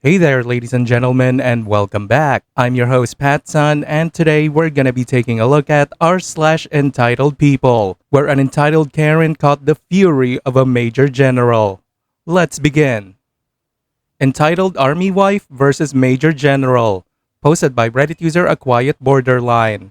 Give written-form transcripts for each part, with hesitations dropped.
Hey there, ladies and gentlemen, and welcome back. I'm your host, Patsun, and today we're gonna be taking a look at r/entitled people, where an entitled Karen caught the fury of a major general. Let's begin. Entitled Army Wife versus Major General, posted by Reddit user A Quiet Borderline.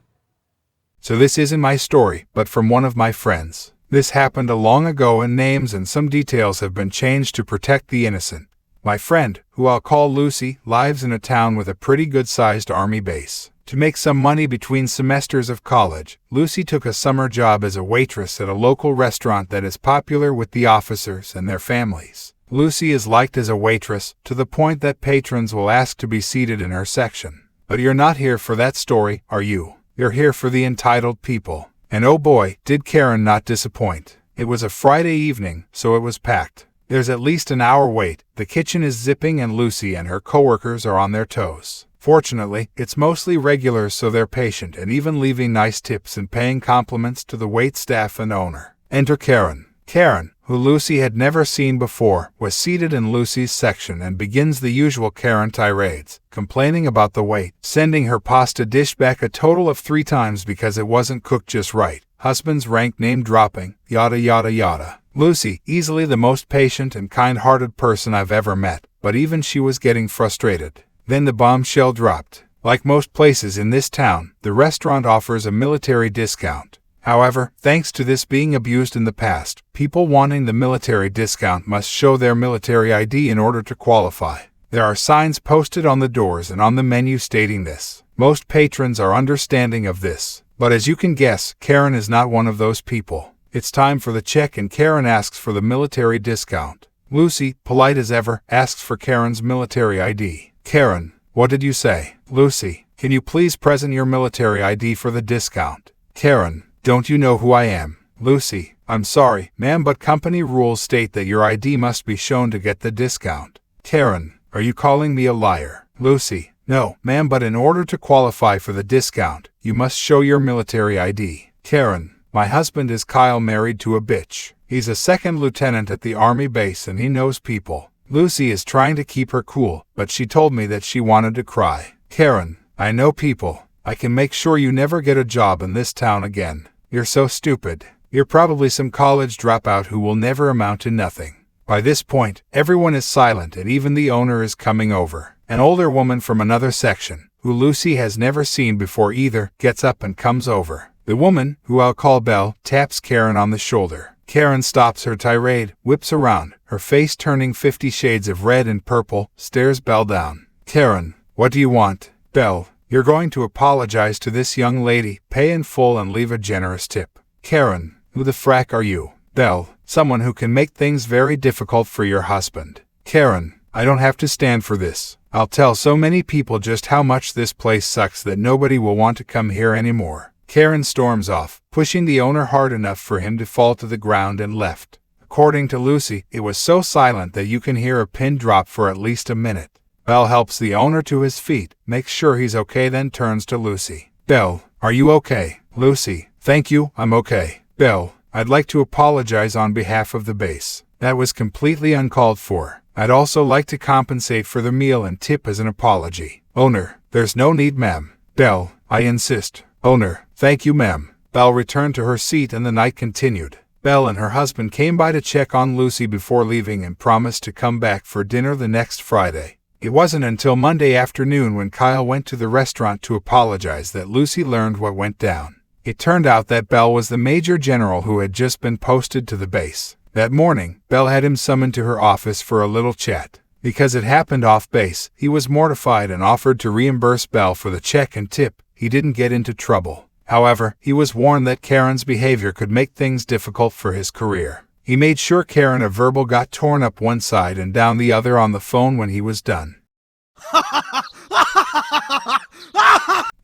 So this isn't my story, but from one of my friends. This happened a long ago and names and some details have been changed to protect the innocent. My friend, who I'll call Lucy, lives in a town with a pretty good-sized army base. To make some money between semesters of college, Lucy took a summer job as a waitress at a local restaurant that is popular with the officers and their families. Lucy is liked as a waitress, to the point that patrons will ask to be seated in her section. But you're not here for that story, are you? You're here for the entitled people. And oh boy, did Karen not disappoint. It was a Friday evening, so it was packed. There's at least an hour wait, the kitchen is zipping and Lucy and her coworkers are on their toes. Fortunately, it's mostly regulars so they're patient and even leaving nice tips and paying compliments to the wait staff and owner. Enter Karen. Karen, who Lucy had never seen before, was seated in Lucy's section and begins the usual Karen tirades, complaining about the wait, sending her pasta dish back a total of 3 times because it wasn't cooked just right, husband's rank name dropping, yada yada yada. Lucy, easily the most patient and kind-hearted person I've ever met, but even she was getting frustrated. Then the bombshell dropped. Like most places in this town, the restaurant offers a military discount. However, thanks to this being abused in the past, people wanting the military discount must show their military ID in order to qualify. There are signs posted on the doors and on the menu stating this. Most patrons are understanding of this, but as you can guess, Karen is not one of those people. It's time for the check and Karen asks for the military discount. Lucy, polite as ever, asks for Karen's military ID. Karen, what did you say? Lucy, can you please present your military ID for the discount? Karen, don't you know who I am? Lucy, I'm sorry, ma'am, but company rules state that your ID must be shown to get the discount. Karen, are you calling me a liar? Lucy, no, ma'am, but in order to qualify for the discount, you must show your military ID. Karen, my husband is Kyle, married to a bitch. He's a second lieutenant at the army base and he knows people. Lucy is trying to keep her cool, but she told me that she wanted to cry. Karen, I know people. I can make sure you never get a job in this town again. You're so stupid. You're probably some college dropout who will never amount to nothing. By this point, everyone is silent and even the owner is coming over. An older woman from another section, who Lucy has never seen before either, gets up and comes over. The woman, who I'll call Belle, taps Karen on the shoulder. Karen stops her tirade, whips around, her face turning 50 shades of red and purple, stares Belle down. Karen, what do you want? Belle, you're going to apologize to this young lady, pay in full and leave a generous tip. Karen, who the frack are you? Belle, someone who can make things very difficult for your husband. Karen, I don't have to stand for this. I'll tell so many people just how much this place sucks that nobody will want to come here anymore. Karen storms off, pushing the owner hard enough for him to fall to the ground and left. According to Lucy, it was so silent that you can hear a pin drop for at least a minute. Belle helps the owner to his feet, makes sure he's okay, then turns to Lucy. Belle, are you okay? Lucy, thank you, I'm okay. Belle, I'd like to apologize on behalf of the base. That was completely uncalled for. I'd also like to compensate for the meal and tip as an apology. Owner, there's no need, ma'am. Belle, I insist. Owner, thank you, ma'am. Belle returned to her seat and the night continued. Belle and her husband came by to check on Lucy before leaving and promised to come back for dinner the next Friday. It wasn't until Monday afternoon when Kyle went to the restaurant to apologize that Lucy learned what went down. It turned out that Belle was the major general who had just been posted to the base. That morning, Belle had him summoned to her office for a little chat. Because it happened off base, he was mortified and offered to reimburse Belle for the check and tip. He didn't get into trouble. However, he was warned that Karen's behavior could make things difficult for his career. He made sure Karen a verbal got torn up one side and down the other on the phone when he was done.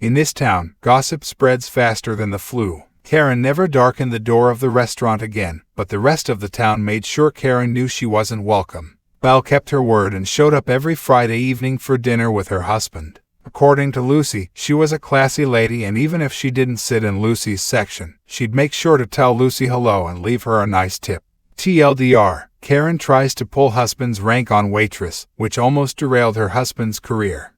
In this town, gossip spreads faster than the flu. Karen never darkened the door of the restaurant again, but the rest of the town made sure Karen knew she wasn't welcome. Belle kept her word and showed up every Friday evening for dinner with her husband. According to Lucy, she was a classy lady, and even if she didn't sit in Lucy's section, she'd make sure to tell Lucy hello and leave her a nice tip. TLDR, Karen tries to pull husband's rank on waitress, which almost derailed her husband's career.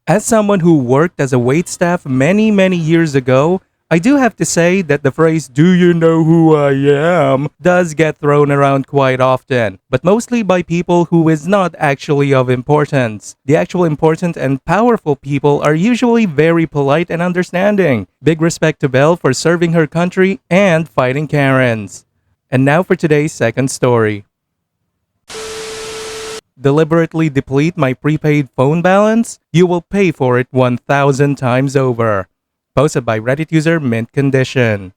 As someone who worked as a waitstaff many years ago, I do have to say that the phrase, "Do you know who I am?" does get thrown around quite often, but mostly by people who is not actually of importance. The actual important and powerful people are usually very polite and understanding. Big respect to Belle for serving her country and fighting Karens. And now for today's second story. Deliberately deplete my prepaid phone balance? You will pay for it 1,000 times over. Posted by Reddit user Mint Condition.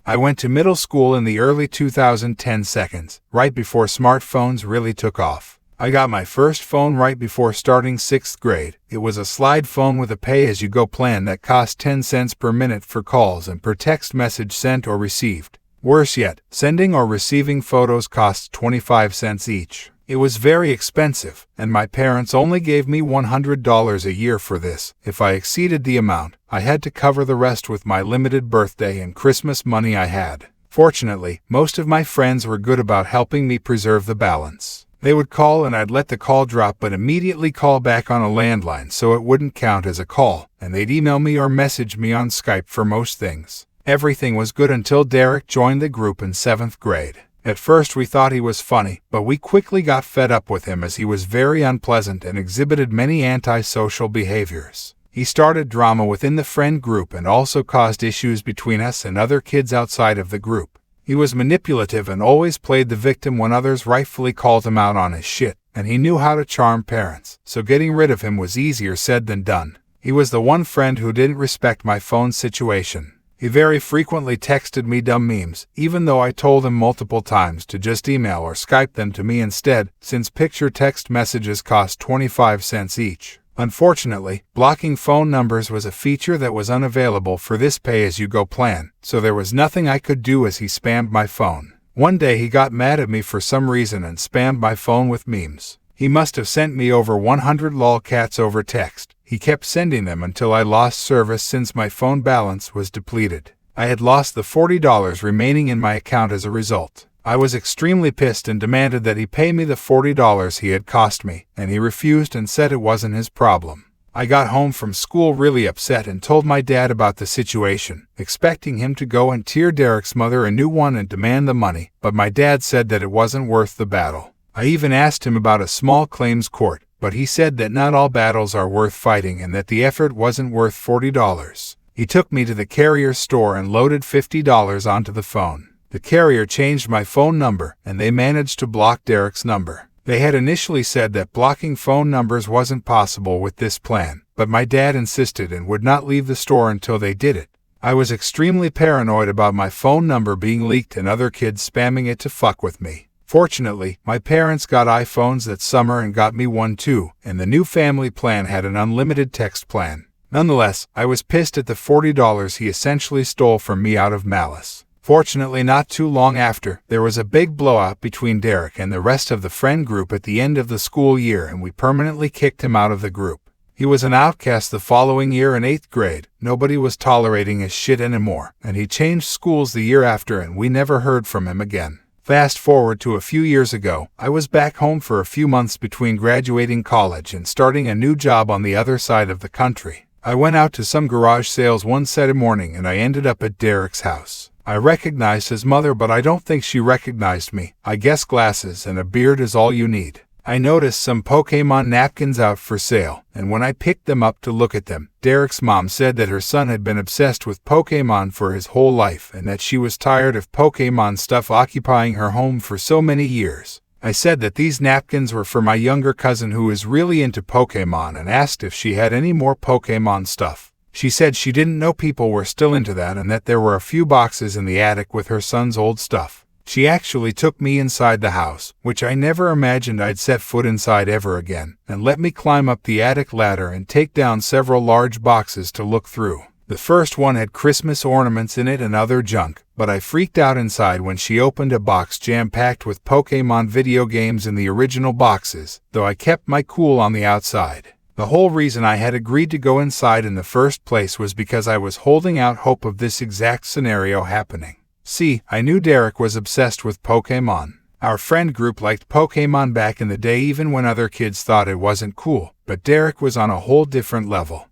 I went to middle school in the early 2010 seconds, right before smartphones really took off. I got my first phone right before starting 6th grade. It was a slide phone with a pay-as-you-go plan that cost 10 cents per minute for calls and per text message sent or received. Worse yet, sending or receiving photos cost 25 cents each. It was very expensive, and my parents only gave me $100 a year for this. If I exceeded the amount, I had to cover the rest with my limited birthday and Christmas money I had. Fortunately, most of my friends were good about helping me preserve the balance. They would call and I'd let the call drop but immediately call back on a landline so it wouldn't count as a call, and they'd email me or message me on Skype for most things. Everything was good until Derek joined the group in 7th grade. At first we thought he was funny, but we quickly got fed up with him as he was very unpleasant and exhibited many antisocial behaviors. He started drama within the friend group and also caused issues between us and other kids outside of the group. He was manipulative and always played the victim when others rightfully called him out on his shit, and he knew how to charm parents, so getting rid of him was easier said than done. He was the one friend who didn't respect my phone situation. He very frequently texted me dumb memes, even though I told him multiple times to just email or Skype them to me instead, since picture text messages cost 25 cents each. Unfortunately, blocking phone numbers was a feature that was unavailable for this pay-as-you-go plan, so there was nothing I could do as he spammed my phone. One day he got mad at me for some reason and spammed my phone with memes. He must have sent me over 100 lolcats over text. He kept sending them until I lost service since my phone balance was depleted. I had lost the $40 remaining in my account as a result. I was extremely pissed and demanded that he pay me the $40 he had cost me, and he refused and said it wasn't his problem. I got home from school really upset and told my dad about the situation, expecting him to go and tear Derek's mother a new one and demand the money, but my dad said that it wasn't worth the battle. I even asked him about a small claims court, but he said that not all battles are worth fighting and that the effort wasn't worth $40. He took me to the carrier store and loaded $50 onto the phone. The carrier changed my phone number, and they managed to block Derek's number. They had initially said that blocking phone numbers wasn't possible with this plan, but my dad insisted and would not leave the store until they did it. I was extremely paranoid about my phone number being leaked and other kids spamming it to fuck with me. Fortunately, my parents got iPhones that summer and got me one too, and the new family plan had an unlimited text plan. Nonetheless, I was pissed at the $40 he essentially stole from me out of malice. Fortunately, not too long after, there was a big blowout between Derek and the rest of the friend group at the end of the school year, and we permanently kicked him out of the group. He was an outcast the following year in 8th grade. Nobody was tolerating his shit anymore, and he changed schools the year after and we never heard from him again. Fast forward to a few years ago, I was back home for a few months between graduating college and starting a new job on the other side of the country. I went out to some garage sales one Saturday morning and I ended up at Derek's house. I recognized his mother, but I don't think she recognized me. I guess glasses and a beard is all you need. I noticed some Pokémon napkins out for sale, and when I picked them up to look at them, Derek's mom said that her son had been obsessed with Pokémon for his whole life and that she was tired of Pokémon stuff occupying her home for so many years. I said that these napkins were for my younger cousin who is really into Pokémon and asked if she had any more Pokémon stuff. She said she didn't know people were still into that and that there were a few boxes in the attic with her son's old stuff. She actually took me inside the house, which I never imagined I'd set foot inside ever again, and let me climb up the attic ladder and take down several large boxes to look through. The first one had Christmas ornaments in it and other junk, but I freaked out inside when she opened a box jam-packed with Pokémon video games in the original boxes, though I kept my cool on the outside. The whole reason I had agreed to go inside in the first place was because I was holding out hope of this exact scenario happening. See, I knew Derek was obsessed with Pokemon. Our friend group liked Pokemon back in the day even when other kids thought it wasn't cool, but Derek was on a whole different level.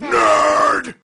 Nerd!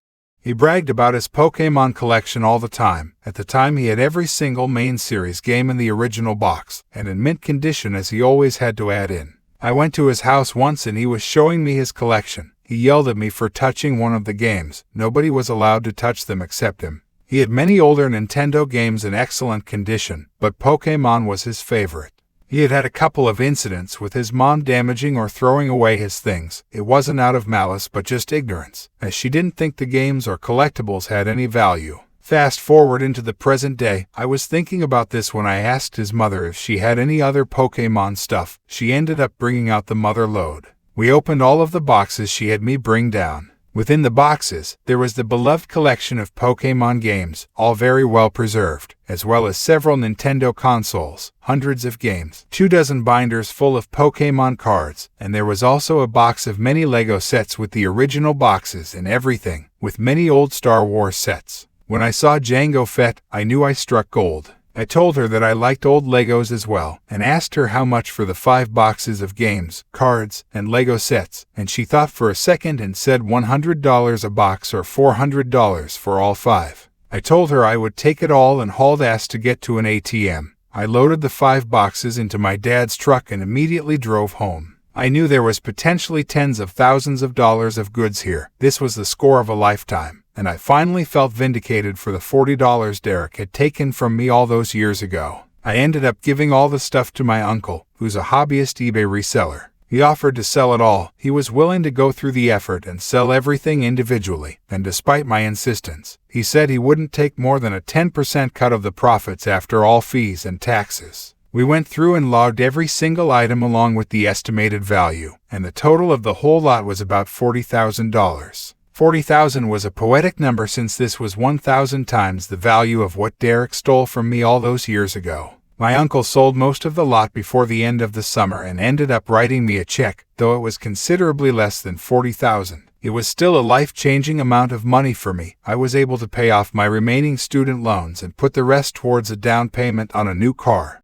He bragged about his Pokemon collection all the time. At the time he had every single main series game in the original box, and in mint condition as he always had to add in. I went to his house once and he was showing me his collection. He yelled at me for touching one of the games. Nobody was allowed to touch them except him. He had many older Nintendo games in excellent condition, but Pokemon was his favorite. He had had a couple of incidents with his mom damaging or throwing away his things. It wasn't out of malice but just ignorance, as she didn't think the games or collectibles had any value. Fast forward into the present day, I was thinking about this when I asked his mother if she had any other Pokemon stuff. She ended up bringing out the mother lode. We opened all of the boxes she had me bring down. Within the boxes, there was the beloved collection of Pokemon games, all very well preserved, as well as several Nintendo consoles, hundreds of games, 24 binders full of Pokemon cards, and there was also a box of many Lego sets with the original boxes and everything, with many old Star Wars sets. When I saw Jango Fett, I knew I struck gold. I told her that I liked old Legos as well, and asked her how much for the 5 boxes of games, cards, and Lego sets, and she thought for a second and said $100 a box or $400 for all 5. I told her I would take it all and hauled ass to get to an ATM. I loaded the 5 boxes into my dad's truck and immediately drove home. I knew there was potentially tens of thousands of dollars of goods here. This was the score of a lifetime. And I finally felt vindicated for the $40 Derek had taken from me all those years ago. I ended up giving all the stuff to my uncle, who's a hobbyist eBay reseller. He offered to sell it all. He was willing to go through the effort and sell everything individually, and despite my insistence, he said he wouldn't take more than a 10% cut of the profits after all fees and taxes. We went through and logged every single item along with the estimated value, and the total of the whole lot was about $40,000. 40,000 was a poetic number since this was 1,000 times the value of what Derek stole from me all those years ago. My uncle sold most of the lot before the end of the summer and ended up writing me a check, though it was considerably less than 40,000. It was still a life-changing amount of money for me. I was able to pay off my remaining student loans and put the rest towards a down payment on a new car.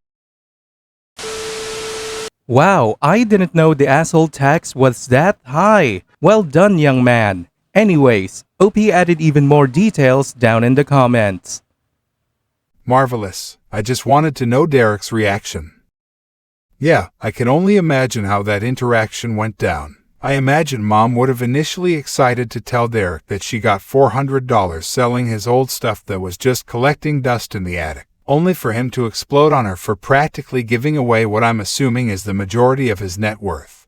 Wow, I didn't know the asshole tax was that high. Well done, young man. Anyways, OP added even more details down in the comments. Marvelous. I just wanted to know Derek's reaction. Yeah, I can only imagine how that interaction went down. I imagine Mom would have initially excited to tell Derek that she got $400 selling his old stuff that was just collecting dust in the attic, only for him to explode on her for practically giving away what I'm assuming is the majority of his net worth.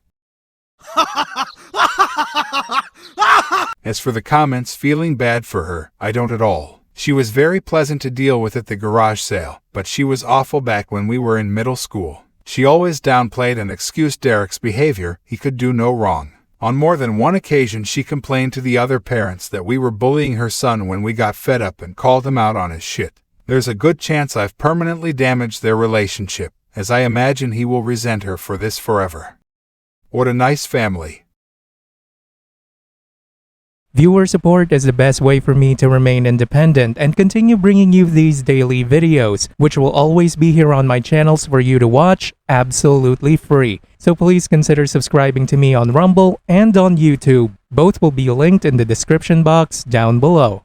As for the comments feeling bad for her, I don't at all. She was very pleasant to deal with at the garage sale, but she was awful back when we were in middle school. She always downplayed and excused Derek's behavior. He could do no wrong. On more than one occasion she complained to the other parents that we were bullying her son when we got fed up and called him out on his shit. There's a good chance I've permanently damaged their relationship, as I imagine he will resent her for this forever. What a nice family. Viewer support is the best way for me to remain independent and continue bringing you these daily videos, which will always be here on my channels for you to watch absolutely free. So please consider subscribing to me on Rumble and on YouTube. Both will be linked in the description box down below.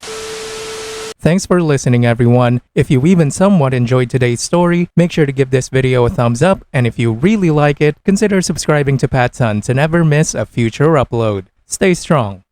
Thanks for listening, everyone. If you even somewhat enjoyed today's story, make sure to give this video a thumbs up, and if you really like it, consider subscribing to PattSun to never miss a future upload. Stay strong.